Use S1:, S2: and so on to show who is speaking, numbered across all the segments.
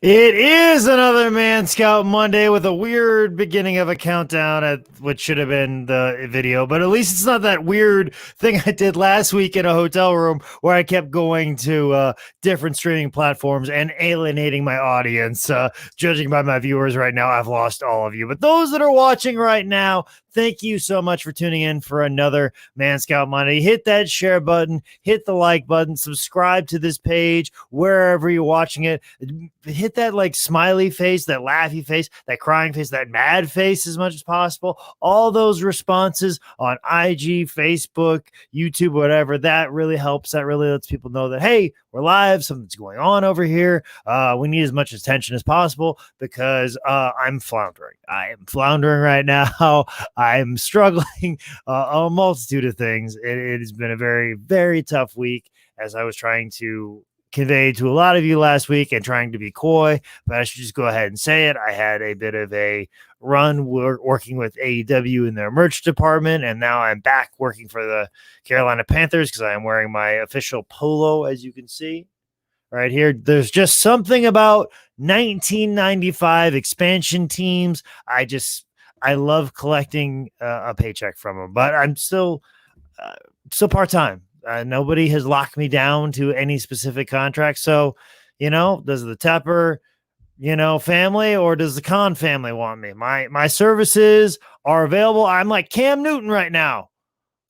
S1: It is another Man Scout Monday with a weird beginning of a countdown at what should have been the video, but at least it's not that weird thing I did last week in a hotel room where I kept going to different streaming platforms and alienating my audience. Judging by my viewers right now, I've lost all of you. But those that are watching right now, thank you so much for tuning in for another Man Scout Monday. Hit that share button, hit the like button, subscribe to this page wherever you're watching it. Hit that like smiley face, that laughy face, that crying face, that mad face as much as possible. All those responses on IG, Facebook, YouTube, whatever, that really helps. That really lets people know that, hey, we're live, something's going on over here. We need as much attention as possible because I'm floundering. I am floundering right now. I'm struggling a multitude of things. It has been a very, very tough week as I was trying to convey to a lot of you last week and trying to be coy, but I should just go ahead and say it. I had a bit of a run working with AEW in their merch department, and now I'm back working for the Carolina Panthers because I am wearing my official polo, as you can see right here. There's just something about 1995 expansion teams. I love collecting a paycheck from them, but I'm still part-time. Nobody has locked me down to any specific contract. So, does the Tepper, family or does the Khan family want me? My services are available. I'm like Cam Newton right now.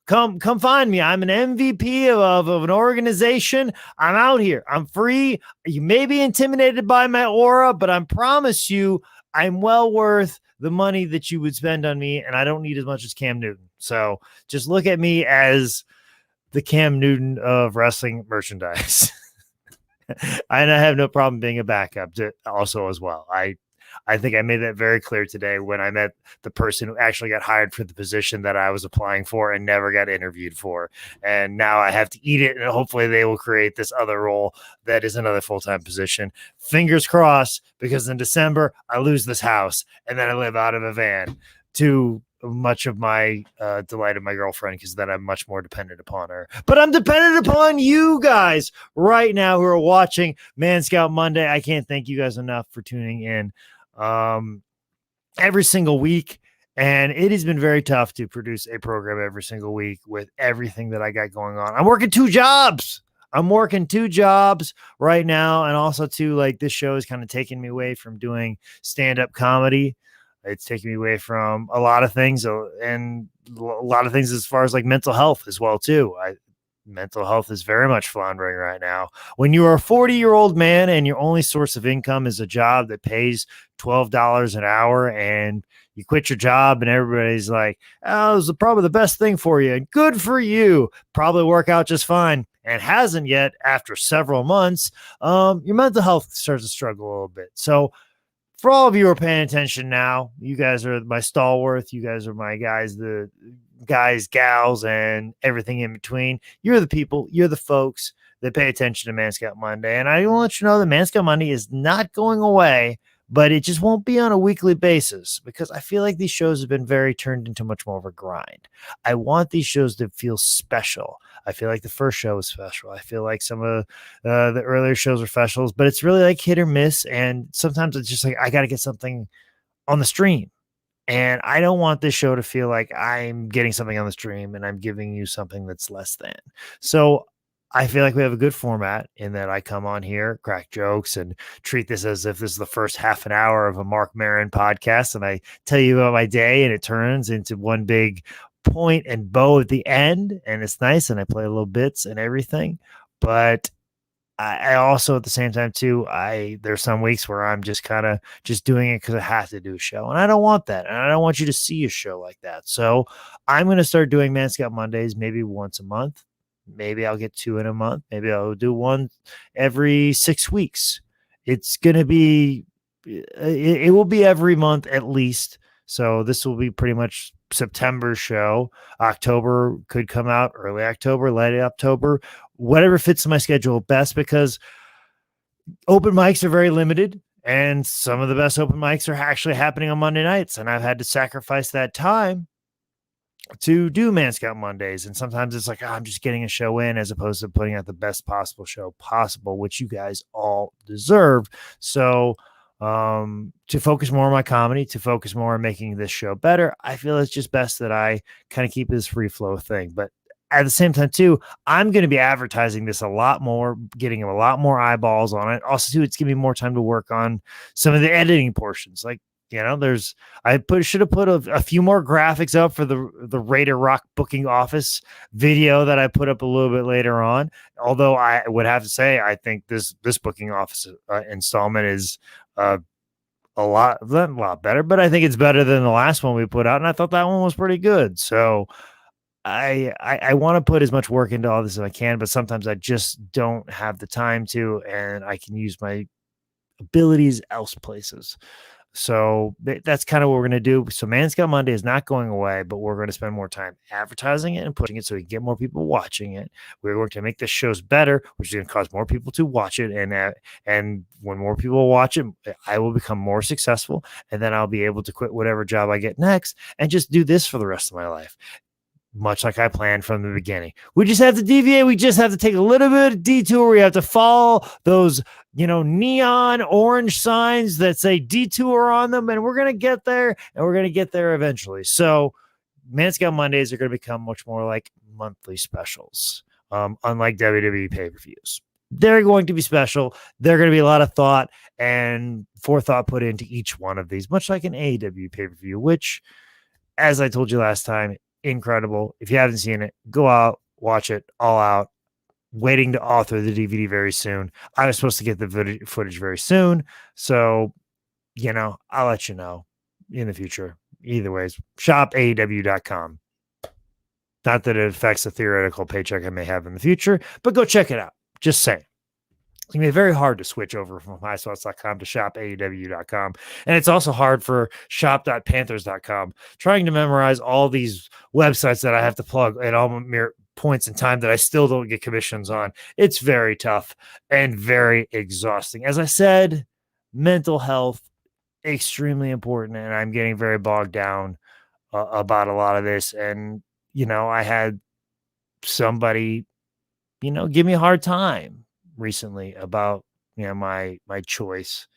S1: Come find me. I'm an MVP of an organization. I'm out here. I'm free. You may be intimidated by my aura, but I promise you I'm well worth the money that you would spend on me, and I don't need as much as Cam Newton. So just look at me as the Cam Newton of wrestling merchandise. And I have no problem being a backup also as well. I think I made that very clear today when I met the person who actually got hired for the position that I was applying for and never got interviewed for. And now I have to eat it, and hopefully they will create this other role that is another full-time position. Fingers crossed, because in December, I lose this house, and then I live out of a van to much of my delight of my girlfriend, because then I'm much more dependent upon her. But I'm dependent upon you guys right now who are watching Man Scout Monday. I can't thank you guys enough for tuning in every single week, and it has been very tough to produce a program every single week with everything that I got going on. I'm working two jobs right now, and also too, like, this show is kind of taking me away from doing stand-up comedy. It's taking me away from a lot of things, and a lot of things as far as like mental health as well too. Mental health is very much floundering right now. When you are a 40-year-old man and your only source of income is a job that pays $12 an hour, and you quit your job and everybody's like, oh, this is probably the best thing for you. And good for you. Probably work out just fine. And hasn't yet after several months. Your mental health starts to struggle a little bit. So for all of you who are paying attention now, you guys are my stalwart. You guys are my guys, the guys, gals, and everything in between. You're the people, you're the folks that pay attention to Man Scout Monday. And I want to let you know that Man Scout Monday is not going away, but it just won't be on a weekly basis because I feel like these shows have been very turned into much more of a grind. I want these shows to feel special. I feel like the first show was special. I feel like some of the earlier shows were specials, but it's really like hit or miss. And sometimes it's just like, I got to get something on the stream. And I don't want this show to feel like I'm getting something on the stream and I'm giving you something that's less than. So I feel like we have a good format in that I come on here, crack jokes, and treat this as if this is the first half an hour of a Mark Maron podcast. And I tell you about my day, and it turns into one big point and bow at the end. And it's nice. And I play little bits and everything. But I also, at the same time, too, there's some weeks where I'm just kind of just doing it because I have to do a show. And I don't want that. And I don't want you to see a show like that. So I'm going to start doing Man Scout Mondays maybe once a month. Maybe I'll get two in a month. Maybe I'll do one every 6 weeks. It's going to be, it will be every month at least. So this will be pretty much September show. October could come out early October, late October, whatever fits my schedule best, because open mics are very limited. And some of the best open mics are actually happening on Monday nights. And I've had to sacrifice that time to do Man Scout Mondays. And sometimes it's like, oh, I'm just getting a show in as opposed to putting out the best possible show possible, which you guys all deserve. So, to focus more on my comedy, to focus more on making this show better, I feel it's just best that I kind of keep this free flow thing. But at the same time, too, I'm going to be advertising this a lot more, getting a lot more eyeballs on it. Also, too, it's giving me more time to work on some of the editing portions. Like, should have put a few more graphics up for the Raider Rock booking office video that I put up a little bit later on. Although I would have to say, I think this booking office installment is not a lot better, but I think it's better than the last one we put out, and I thought that one was pretty good. So I want to put as much work into all this as I can, but sometimes I just don't have the time to, and I can use my abilities else places. So that's kind of what we're going to do. So Man Scout Monday is not going away, but we're going to spend more time advertising it and pushing it so we can get more people watching it. We're going to make the shows better, which is going to cause more people to watch it. And when more people watch it, I will become more successful. And then I'll be able to quit whatever job I get next and just do this for the rest of my life, much like I planned from the beginning. We just have to deviate. We just have to take a little bit of detour. We have to follow those, neon orange signs that say detour on them. And we're going to get there, and we're going to get there eventually. So Man Scout Mondays are going to become much more like monthly specials, unlike WWE pay-per-views. They're going to be special. They're going to be a lot of thought and forethought put into each one of these, much like an AEW pay-per-view, which, as I told you last time, incredible. If you haven't seen it, go out, watch it all out. Waiting to author the DVD very soon. I was supposed to get the footage very soon. So, I'll let you know in the future. Either ways, shop AEW.com. Not that it affects the theoretical paycheck I may have in the future, but go check it out. Just saying. It's going to be very hard to switch over from highspots.com to shopaew.com. And it's also hard for shop.panthers.com. Trying to memorize all these websites that I have to plug at all mere points in time that I still don't get commissions on. It's very tough and very exhausting. As I said, mental health, extremely important. And I'm getting very bogged down about a lot of this. And, I had somebody, give me a hard time recently about my choice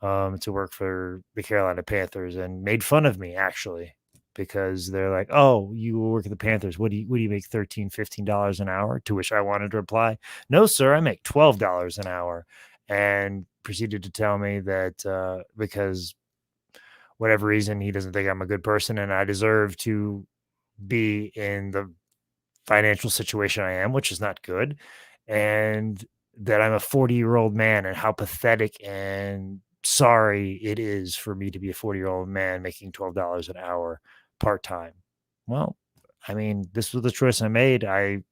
S1: to work for the Carolina Panthers, and made fun of me actually, because they're like, oh, you work at the Panthers, what do you make $13-15 an hour? To which I wanted to reply, no sir, I make $12 an hour, and proceeded to tell me that because whatever reason he doesn't think I'm a good person and I deserve to be in the financial situation I am, which is not good, and that I'm a 40-year-old man, and how pathetic and sorry it is for me to be a 40-year-old man making $12 an hour part-time. Well, I mean, this was the choice I made. I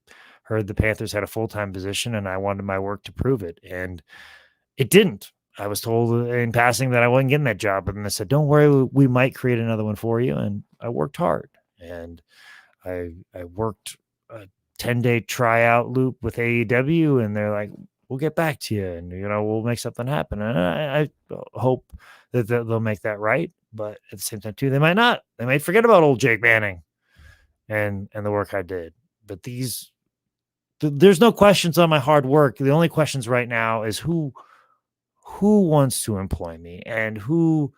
S1: heard the Panthers had a full-time position, and I wanted my work to prove it, and it didn't. I was told in passing that I wasn't getting that job, but then they said, don't worry, we might create another one for you. And I worked hard, and I worked a 10-day tryout loop with AEW, and they're like, we'll get back to you, and we'll make something happen. And I hope that they'll make that right, but at the same time too, they might not. They might forget about old Jake Manning and the work I did. But there's no questions on my hard work. The only questions right now is who wants to employ me, and who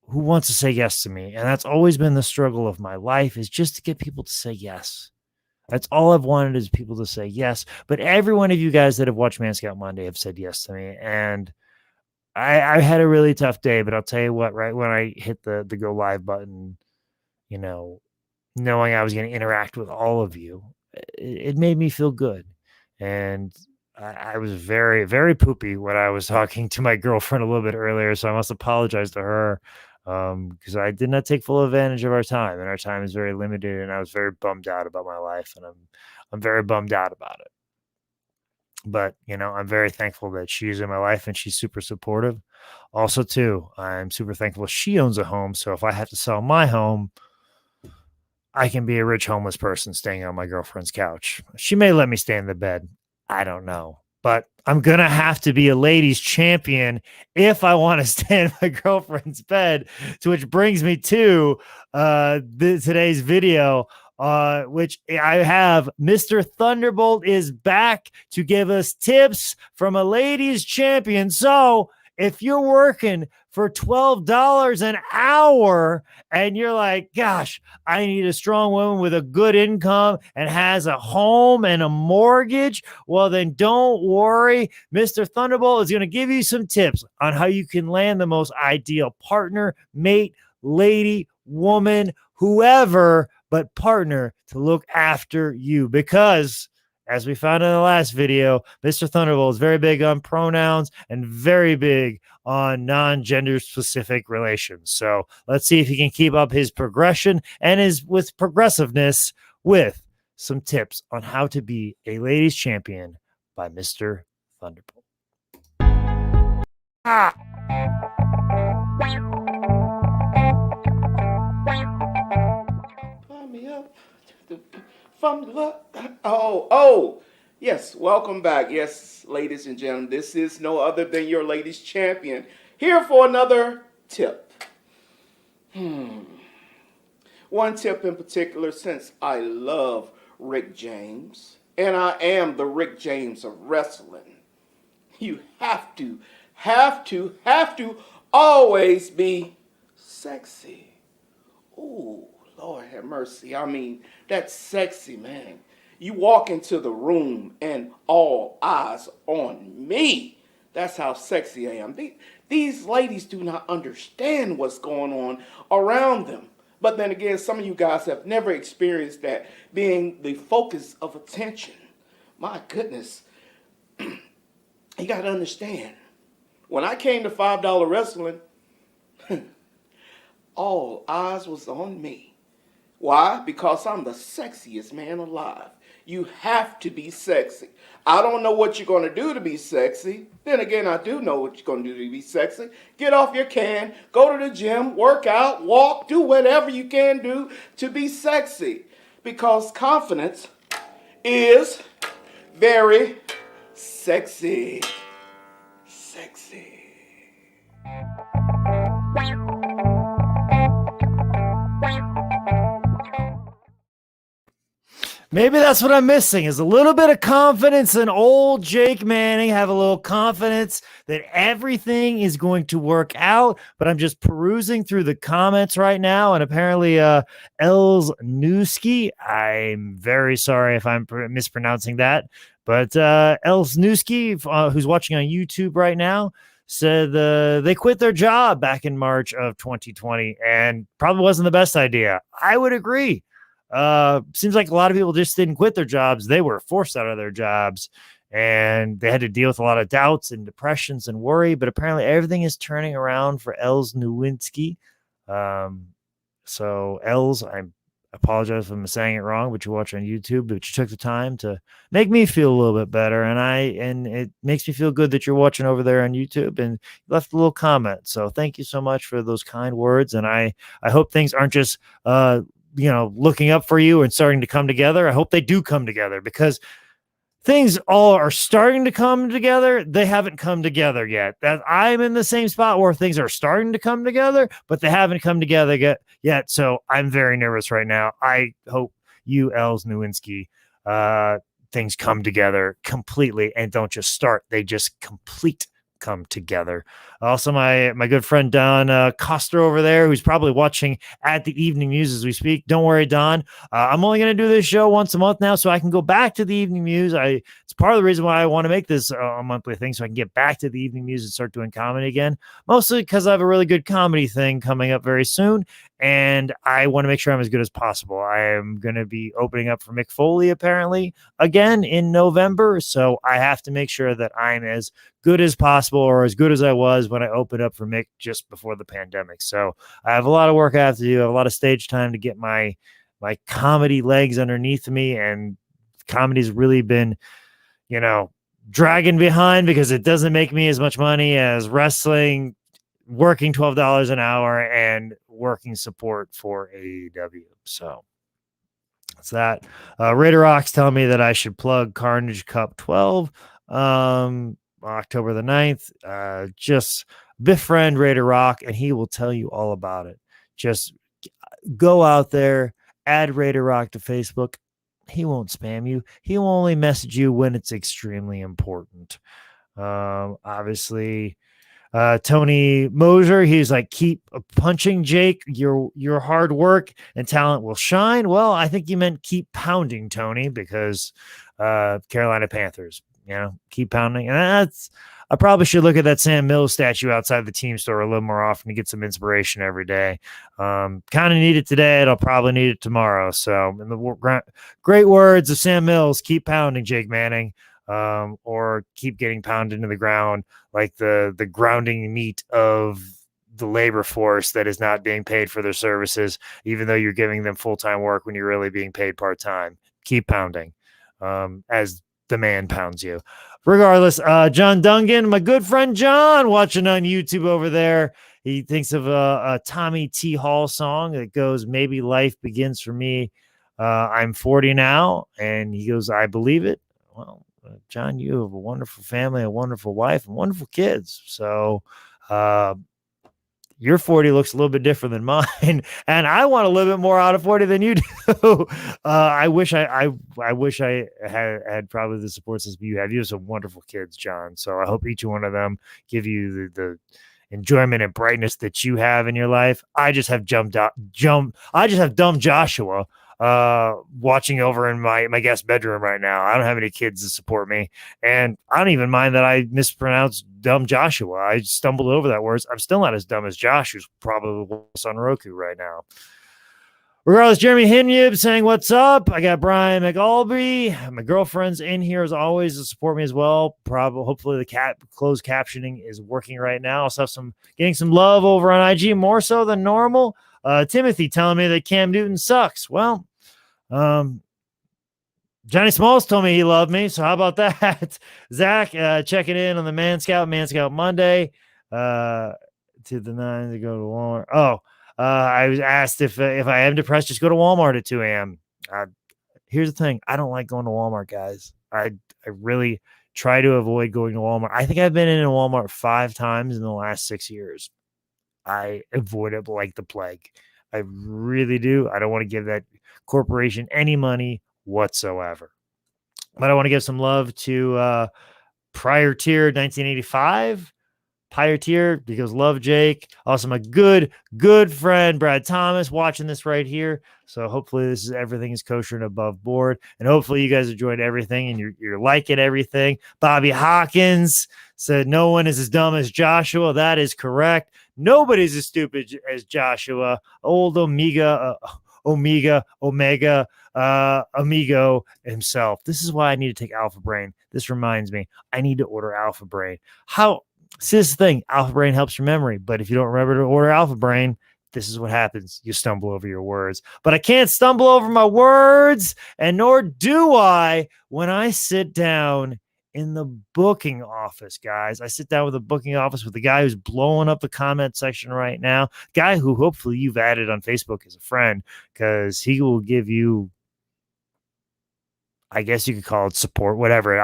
S1: wants to say yes to me. And that's always been the struggle of my life, is just to get people to say yes. That's all I've wanted, is people to say yes. But every one of you guys that have watched Man Scout Monday have said yes to me. And I had a really tough day, but I'll tell you what, right when I hit the go live button, knowing I was going to interact with all of you, it made me feel good. And I was very, very poopy when I was talking to my girlfriend a little bit earlier. So I must apologize to her, because I did not take full advantage of our time, and our time is very limited, and I was very bummed out about my life, and I'm very bummed out about it. But, I'm very thankful that she's in my life, and she's super supportive. Also, too, I'm super thankful she owns a home. So if I have to sell my home, I can be a rich homeless person staying on my girlfriend's couch. She may let me stay in the bed. I don't know. but I'm going to have to be a ladies champion if I want to stay in my girlfriend's bed. To which brings me to today's video, which I have. Mr. Thunderbolt is back to give us tips from a ladies champion. So if you're working for $12 an hour and you're like, gosh, I need a strong woman with a good income and has a home and a mortgage, well, then don't worry. Mr. Thunderbolt is going to give you some tips on how you can land the most ideal partner, mate, lady, woman, whoever, but partner to look after you. Because as we found in the last video, Mr. Thunderbolt is very big on pronouns and very big on non-gender specific relations. So let's see if he can keep up his progression and his with progressiveness with some tips on how to be a ladies champion by Mr. Thunderbolt. Ah.
S2: Climb me up from the oh. Yes, welcome back. Yes, ladies and gentlemen, this is no other than your ladies champion here for another tip. One tip in particular, since I love Rick James, and I am the Rick James of wrestling, you have to always be sexy. Ooh, Lord have mercy. I mean, that's sexy, man. You walk into the room and all eyes on me. That's how sexy I am. These ladies do not understand what's going on around them. But then again, some of you guys have never experienced that, being the focus of attention. My goodness. You got to understand. When I came to $5 wrestling, all eyes was on me. Why? Because I'm the sexiest man alive. You have to be sexy. I don't know what you're going to do to be sexy. Then again, I do know what you're going to do to be sexy. Get off your can, go to the gym, work out, walk, do whatever you can do to be sexy. Because confidence is very sexy. Sexy.
S1: Maybe that's what I'm missing, is a little bit of confidence in old Jake Manning. Have a little confidence that everything is going to work out. But I'm just perusing through the comments right now, and apparently Els Newski, I'm very sorry if I'm mispronouncing that, but Els Newski, who's watching on YouTube right now, said they quit their job back in March of 2020 and probably wasn't the best idea. I would agree. Seems like a lot of people just didn't quit their jobs. They were forced out of their jobs and they had to deal with a lot of doubts and depressions and worry, but apparently everything is turning around for Els Nowinski. So Els, I apologize if I'm saying it wrong, but you watch on YouTube, but you took the time to make me feel a little bit better. And it makes me feel good that you're watching over there on YouTube and you left a little comment. So thank you so much for those kind words. And I hope things aren't just, looking up for you and starting to come together. I hope they do come together, because things all are starting to come together. They haven't come together yet. That I'm in the same spot where things are starting to come together, but they haven't come together yet. So I'm very nervous right now. I hope you, Els Nowinski, things come together completely and don't just start. They just come together. Also, my good friend Don Coster over there, who's probably watching at the Evening Muse as we speak. Don't worry, Don. I'm only going to do this show once a month now, so I can go back to the Evening Muse. It's part of the reason why I want to make this a monthly thing, so I can get back to the Evening Muse and start doing comedy again. Mostly because I have a really good comedy thing coming up very soon, and I want to make sure I'm as good as possible. I am going to be opening up for Mick Foley apparently again in November, so I have to make sure that I'm as good as possible, or as good as I was when I opened up for Mick just before the pandemic. So I have a lot of work I have to do. I have a lot of stage time to get my comedy legs underneath me, and comedy's really been, dragging behind because it doesn't make me as much money as wrestling, working $12 an hour, and working support for AEW. So that's that. Raider Rocks telling me that I should plug Carnage Cup 12. October the 9th. Just befriend Raider Rock, and he will tell you all about it. Just go out there, add Raider Rock to Facebook. He won't spam you. He will only message you when it's extremely important. Obviously, Tony Mosier, he's like, keep punching, Jake. Your hard work and talent will shine. Well, I think you meant keep pounding, Tony, because Carolina Panthers, keep pounding. And I probably should look at that Sam Mills statue outside the team store a little more often to get some inspiration every day. Kind of need it today, and I'll probably need it tomorrow. So, in the great words of Sam Mills, keep pounding, Jake Manning, or keep getting pounded into the ground like the grounding meat of the labor force that is not being paid for their services, even though you're giving them full-time work when you're really being paid part-time. Keep pounding as the man pounds you. Regardless, John Dungan, my good friend John, watching on YouTube over there. He thinks of a Tommy T. Hall song that goes, "Maybe life begins for me. I'm 40 now." And he goes, "I believe it." Well, John, you have a wonderful family, a wonderful wife, and wonderful kids. So your 40 looks a little bit different than mine, and I want a little bit more out of 40 than you do. I wish I had probably the support system you have. You have some wonderful kids, John. So I hope each one of them give you the enjoyment and brightness that you have in your life. I just have I just have dumb Joshua watching over in my guest bedroom right now. I don't have any kids to support me, and I don't even mind that I mispronounced dumb Joshua. I stumbled over that word. I'm still not as dumb as Josh, who's probably on Roku right now. Regardless, Jeremy Hinyib saying, "What's up?" I got Brian McAlby. My girlfriend's in here as always to support me as well. Hopefully the closed captioning is working right now. Also getting some love over on IG, more so than normal. Timothy telling me that Cam Newton sucks. Well, Johnny Smalls told me he loved me, so how about that? Zach checking in on the Man Scout Monday. To the 9 to go to Walmart. I was asked if I am depressed, just go to Walmart at 2 a.m. Here's the thing. I don't like going to Walmart, guys. I really try to avoid going to Walmart. I think I've been in a Walmart 5 times in the last 6 years. I avoid it like the plague. I really do. I don't want to give that corporation any money whatsoever. But I want to give some love to Prior Tier 1985. Prior Tier, because love Jake. Also, my good friend Brad Thomas watching this right here. So hopefully everything is kosher and above board. And hopefully you guys enjoyed everything and you're liking everything. Bobby Hawkins said no one is as dumb as Joshua. That is correct. Nobody's as stupid as Joshua. Old Omega amigo himself. This is why I need to take Alpha Brain. This reminds me, I need to order Alpha Brain. See, this is the thing, Alpha Brain helps your memory, but if you don't remember to order Alpha Brain, this is what happens. You stumble over your words. But I can't stumble over my words, and nor do I when I sit down in the booking office, guys. I sit down with the booking office with the guy who's blowing up the comment section right now, guy who hopefully you've added on Facebook as a friend, because he will give you, I guess you could call it support, whatever.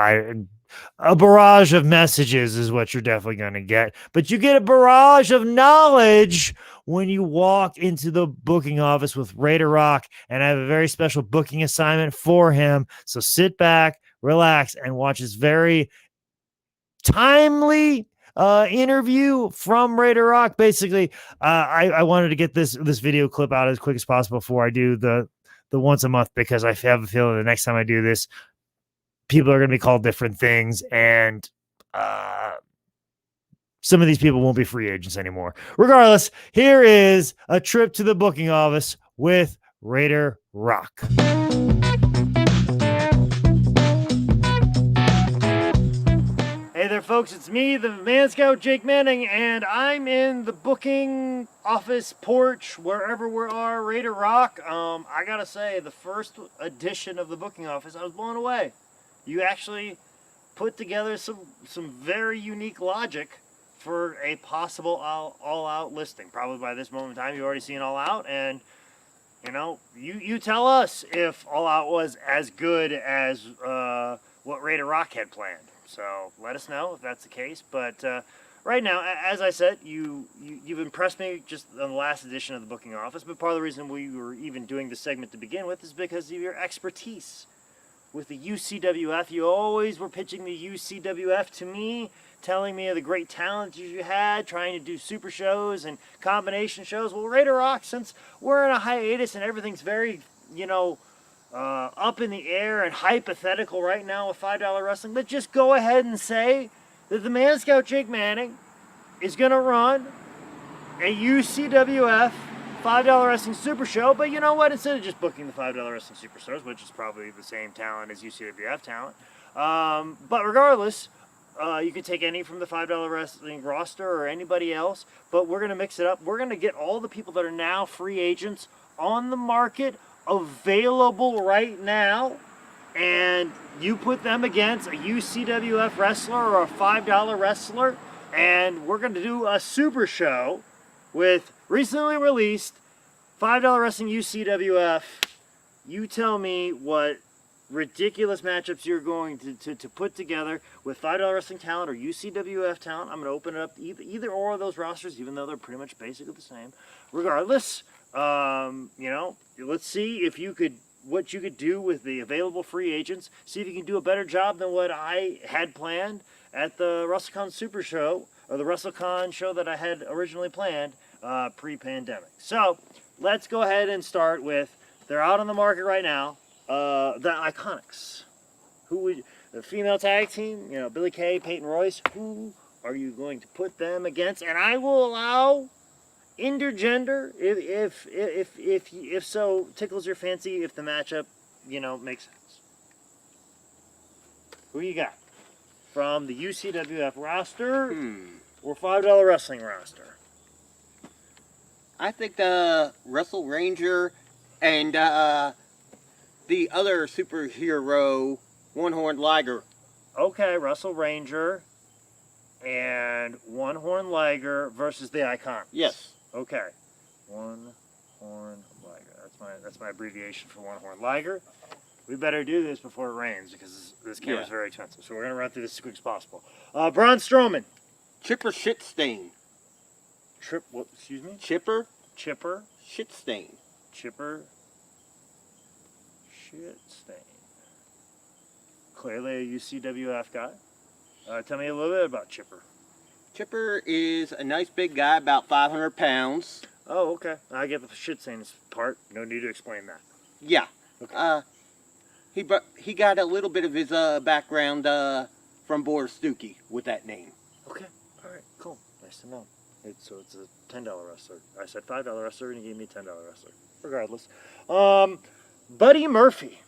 S1: A barrage of messages is what you're definitely going to get, but you get a barrage of knowledge when you walk into the booking office with Raider Rock, and I have a very special booking assignment for him. So sit back, relax, and watch this very timely interview from Raider Rock. Basically, I wanted to get this video clip out as quick as possible before I do the once a month, because I have a feeling the next time I do this, people are going to be called different things, and some of these people won't be free agents anymore. Regardless, here is a trip to the booking office with Raider Rock. Hey there, folks. It's me, the Man Scout, Jake Manning, and I'm in the booking office porch, wherever we are, Raider Rock. I got to say, the first edition of the booking office, I was blown away. You actually put together some very unique logic for a possible all-out listing. Probably by this moment in time, you've already seen All Out, and you tell us if All Out was as good as what Raider Rock had planned. So let us know if that's the case. But right now, as I said, you've impressed me just on the last edition of the Booking Office. But part of the reason we were even doing this segment to begin with is because of your expertise with the UCWF. You always were pitching the UCWF to me, telling me of the great talent you had, trying to do super shows and combination shows. Well, Raider Rock, since we're in a hiatus and everything's very, up in the air and hypothetical right now with $5 wrestling, let's just go ahead and say that the Man Scout Jake Manning is going to run a UCWF $5 Wrestling Super Show. But you know what? Instead of just booking the $5 Wrestling Superstars, which is probably the same talent as UCWF talent, but regardless, you can take any from the $5 Wrestling roster or anybody else, but we're going to mix it up. We're going to get all the people that are now free agents on the market available right now, and you put them against a UCWF wrestler or a $5 wrestler, and we're going to do a super show with recently released $5 Wrestling UCWF. You tell me what ridiculous matchups you're going to put together with $5 Wrestling talent or UCWF talent. I'm going to open it up to either or of those rosters, even though they're pretty much basically the same. Regardless, let's see if what you could do with the available free agents. See if you can do a better job than what I had planned at the WrestleCon Super Show, or the WrestleCon show that I had originally planned pre-pandemic. So let's go ahead and start with, they're out on the market right now, the Iconics. The female tag team, Billie Kay, Peyton Royce, who are you going to put them against? And I will allow intergender if so tickles your fancy, if the matchup, makes sense. Who you got from the UCWF roster or $5 Wrestling roster?
S3: I think Wrestle Ranger and the other superhero, One Horned Liger.
S1: Okay, Wrestle Ranger and One Horned Liger versus the Iconics.
S3: Yes.
S1: Okay, One Horned Liger. That's my abbreviation for One Horned Liger. We better do this before it rains because this camera's very expensive. So we're gonna run through this as quick as possible. Braun Strowman.
S3: Chipper Shitstain.
S1: Excuse me?
S3: Chipper
S1: Shitstain.
S3: Chipper
S1: Shitstain. Clearly a UCWF guy. Tell me a little bit about Chipper.
S3: Chipper is a nice big guy, about 500 pounds.
S1: Oh, okay. I get the Shitstain part. No need to explain that.
S3: Yeah.
S1: Okay.
S3: He got a little bit of his background from Boris Stuckey with that name.
S1: Okay. All right. Cool. Nice to know. It's a $10 wrestler. I said $5 wrestler, and he gave me a $10 wrestler. Regardless, Buddy Murphy.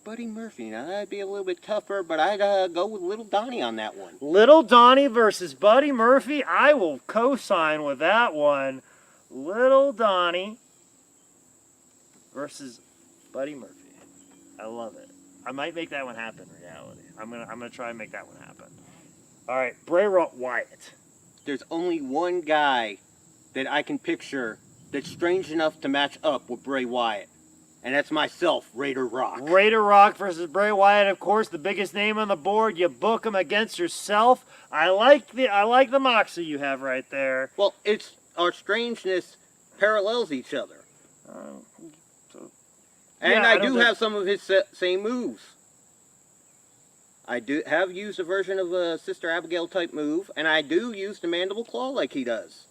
S3: Buddy Murphy. Now that'd be a little bit tougher, but I'd go with Little Donnie on that one.
S1: Little Donnie versus Buddy Murphy. I will co-sign with that one. Little Donnie versus Buddy Murphy. I love it. I might make that one happen in reality. I'm gonna try and make that one happen. All right, Bray Wyatt.
S3: There's only one guy that I can picture that's strange enough to match up with Bray Wyatt. And that's myself, Raider Rock.
S1: Raider Rock versus Bray Wyatt, of course, the biggest name on the board. You book him against yourself. I like the moxie you have right there.
S3: Well, it's our strangeness parallels each other. And I do have some of his same moves. I do have used a version of a Sister Abigail type move, and I do use the mandible claw like he does.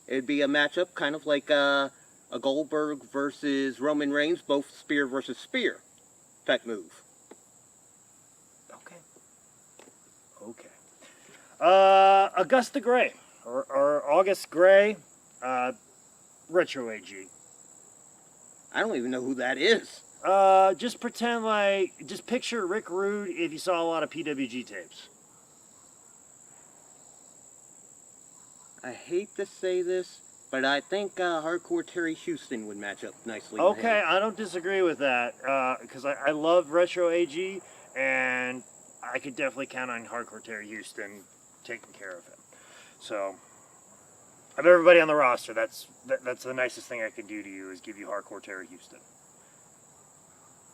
S3: It'd be a matchup kind of like a Goldberg versus Roman Reigns, both spear versus spear type move.
S1: Okay. Augusta Gray, or August Gray, Retro AG.
S3: I don't even know who that is.
S1: Just picture Rick Rude if you saw a lot of PWG tapes.
S3: I hate to say this, but I think Hardcore Terry Houston would match up nicely.
S1: Okay, I don't disagree with that, because I love Retro AG, and I could definitely count on Hardcore Terry Houston taking care of him. So, of everybody on the roster, that's the nicest thing I can do to you, is give you Hardcore Terry Houston.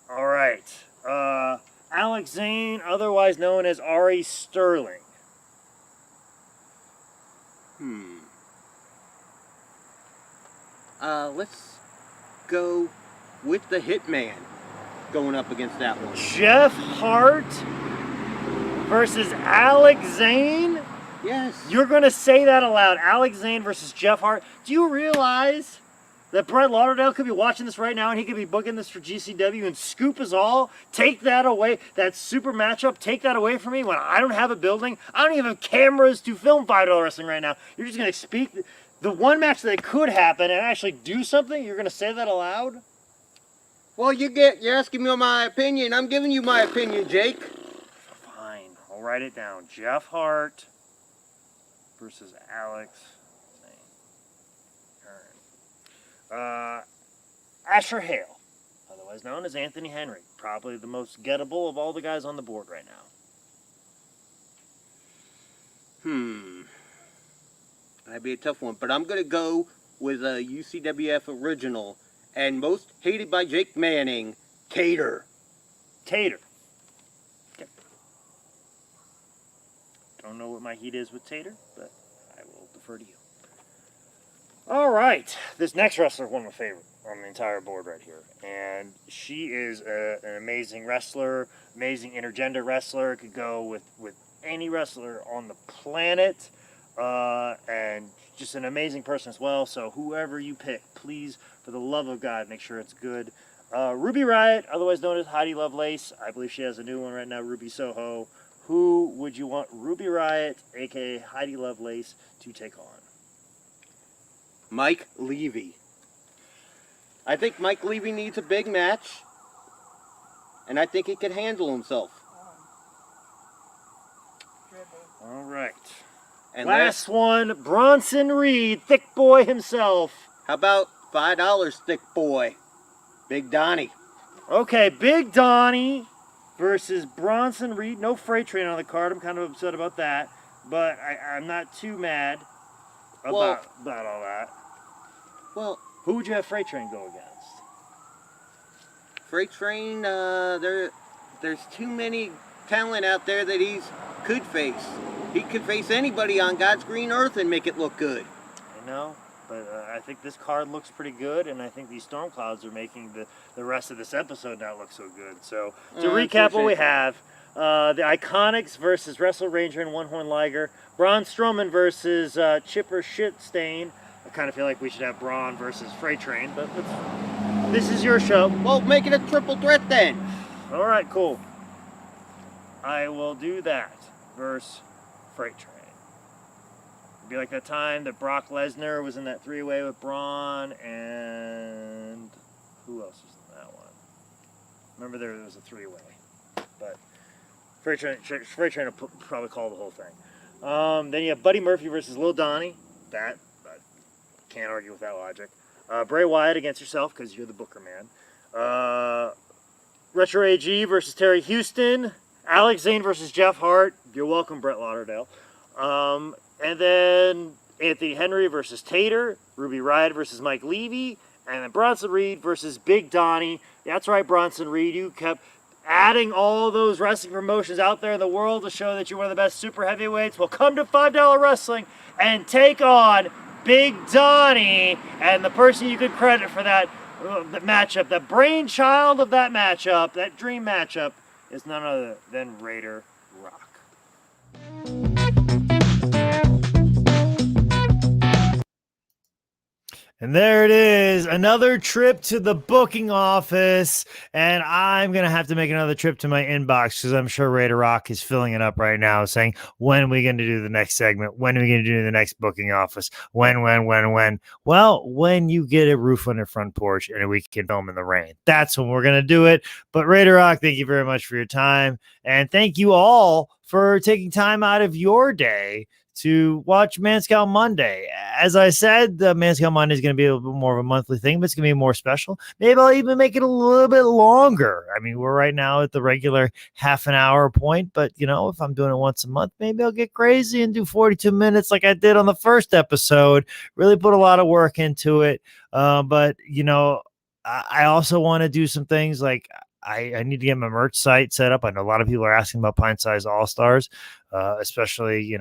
S1: All right. Alex Zane, otherwise known as Ari Sterling.
S3: Let's go with the Hitman going up against that one.
S1: Jeff Hart versus Alex Zane?
S3: Yes.
S1: You're going to say that aloud. Alex Zane versus Jeff Hart. Do you realize that Brett Lauderdale could be watching this right now and he could be booking this for GCW and scoop us all? Take that away. That super matchup, take that away from me when I don't have a building. I don't even have cameras to film $5 wrestling right now. You're just going to speak the one match that could happen and actually do something? You're going to say that aloud?
S3: Well, you're asking me my opinion. I'm giving you my opinion, Jake.
S1: Fine. I'll write it down. Jeff Hart versus Alex Zane. Asher Hale, otherwise known as Anthony Henry. Probably the most gettable of all the guys on the board right now.
S3: That'd be a tough one, but I'm going to go with a UCWF original and most hated by Jake Manning, Tater.
S1: Tater. Okay. Don't know what my heat is with Tater, but I will defer to you. All right. This next wrestler is one of my favorite on the entire board right here. And she is an amazing wrestler, amazing intergender wrestler. Could go with any wrestler on the planet. And just an amazing person as well. So whoever you pick, please, for the love of God, make sure it's good. Ruby Riot, otherwise known as Heidi Lovelace. I believe she has a new one right now, Ruby Soho. Who would you want Ruby Riot, a.k.a. Heidi Lovelace, to take on?
S3: Mike Levy. I think Mike Levy needs a big match, and I think he could handle himself.
S1: All right.
S3: And
S1: last one, Bronson Reed, thick boy himself.
S3: How about $5 thick boy, Big Donnie?
S1: Okay, Big Donnie versus Bronson Reed. No freight train on the card. I'm kind of upset about that, but I'm not too mad about all that.
S3: Well,
S1: who would you have freight train go against?
S3: Freight train, there's too many talent out there that he could face. He could face anybody on God's green earth and make it look good.
S1: I know, but I think this card looks pretty good, and I think these storm clouds are making the rest of this episode not look so good. So, to recap what we have, the Iconics versus Wrestle Ranger and One Horn Liger, Braun Strowman versus Chipper Shitstain. I kind of feel like we should have Braun versus Freight Train, but this is your show.
S3: Well, make it a triple threat then.
S1: All right, cool. I will do that versus Freight Train. It'd be like that time that Brock Lesnar was in that three-way with Braun and who else was in that one? Remember there was a three-way, but Freight Train will probably call the whole thing. Then you have Buddy Murphy versus Lil Donnie. That I can't argue with that logic. Bray Wyatt against yourself because you're the Booker man. Retro AG versus Terry Houston. Alex Zane versus Jeff Hart. You're welcome, Brett Lauderdale. And then Anthony Henry versus Tater. Ruby Riot versus Mike Levy. And then Bronson Reed versus Big Donnie. That's right, Bronson Reed. You kept adding all those wrestling promotions out there in the world to show that you're one of the best super heavyweights. Well, come to $5 Wrestling and take on Big Donnie. And the person you could credit for that the matchup, the brainchild of that matchup, that dream matchup, is none other than Raider Rock. And there it is, another trip to the booking office, and I'm going to have to make another trip to my inbox because I'm sure Raider Rock is filling it up right now saying, when are we going to do the next segment? When are we going to do the next booking office? When? Well, when you get a roof on your front porch and we can film in the rain. That's when we're going to do it. But Raider Rock, thank you very much for your time, and thank you all for taking time out of your day to watch Manscout Monday. As I said, the Manscout Monday is going to be a little bit more of a monthly thing, but it's going to be more special. Maybe I'll even make it a little bit longer. I mean, we're right now at the regular half an hour point, but if I'm doing it once a month, maybe I'll get crazy and do 42 minutes like I did on the first episode. Really put a lot of work into it. But I also want to do some things like I need to get my merch site set up. I know a lot of people are asking about Pint Size All Stars, especially,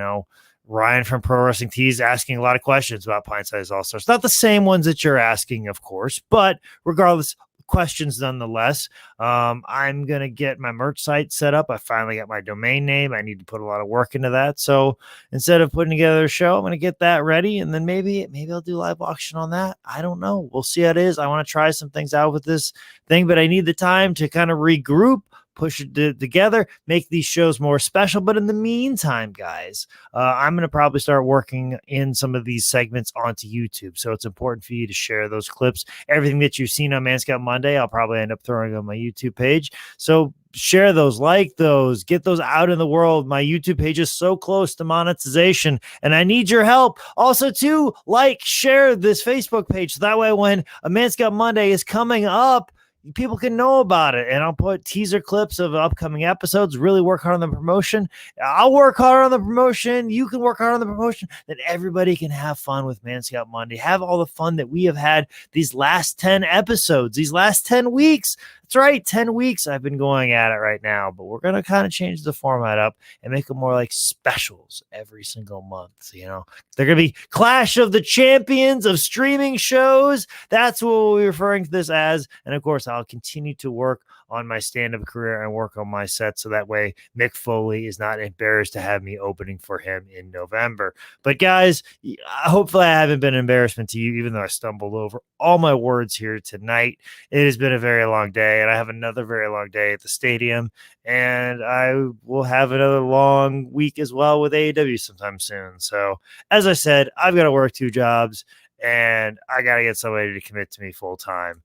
S1: Ryan from Pro Wrestling Tees asking a lot of questions about Pint Size All Stars. Not the same ones that you're asking, of course, but regardless, questions nonetheless. I'm going to get my merch site set up. I finally got my domain name. I need to put a lot of work into that. So instead of putting together a show, I'm going to get that ready. And then maybe I'll do live auction on that. I don't know. We'll see how it is. I want to try some things out with this thing, but I need the time to kind of regroup, push it together, make these shows more special. But in the meantime, guys, I'm going to probably start working in some of these segments onto YouTube. So it's important for you to share those clips. Everything that you've seen on Man Scout Monday, I'll probably end up throwing on my YouTube page. So share those, like those, get those out in the world. My YouTube page is so close to monetization, and I need your help. Also, to share this Facebook page. So that way, when a Man Scout Monday is coming up, people can know about it, and I'll put teaser clips of upcoming episodes, really work hard on the promotion. I'll work hard on the promotion. You can work hard on the promotion. Then everybody can have fun with Man Scout Monday. Have all the fun that we have had these last 10 episodes, these last 10 weeks. That's right, 10 weeks I've been going at it right now, but we're going to kind of change the format up and make them more like specials every single month. They're going to be Clash of the Champions of streaming shows. That's what we'll be referring to this as. And of course, I'll continue to work on my stand-up career and work on my set, so that way Mick Foley is not embarrassed to have me opening for him in November. But guys, hopefully I haven't been an embarrassment to you, even though I stumbled over all my words here tonight. It has been a very long day, and I have another very long day at the stadium, and I will have another long week as well with AEW sometime soon. So as I said, I've got to work 2 jobs, and I got to get somebody to commit to me full time.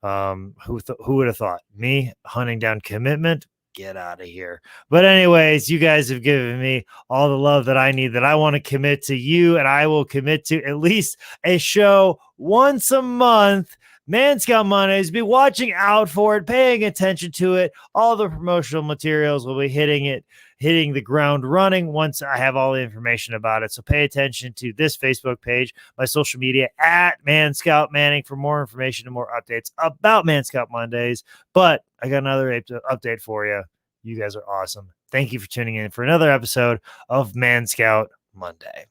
S1: Who would have thought? Me hunting down commitment? Get out of here. But anyways, you guys have given me all the love that I need, that I want to commit to you, and I will commit to at least a show once a month. Man Scout Mondays. Be watching out for it, paying attention to it. All the promotional materials will be hitting the ground running once I have all the information about it. So pay attention to this Facebook page, my social media at Man Scout Manning for more information and more updates about Man Scout Mondays. But I got another update for you. You guys are awesome. Thank you for tuning in for another episode of Man Scout Monday.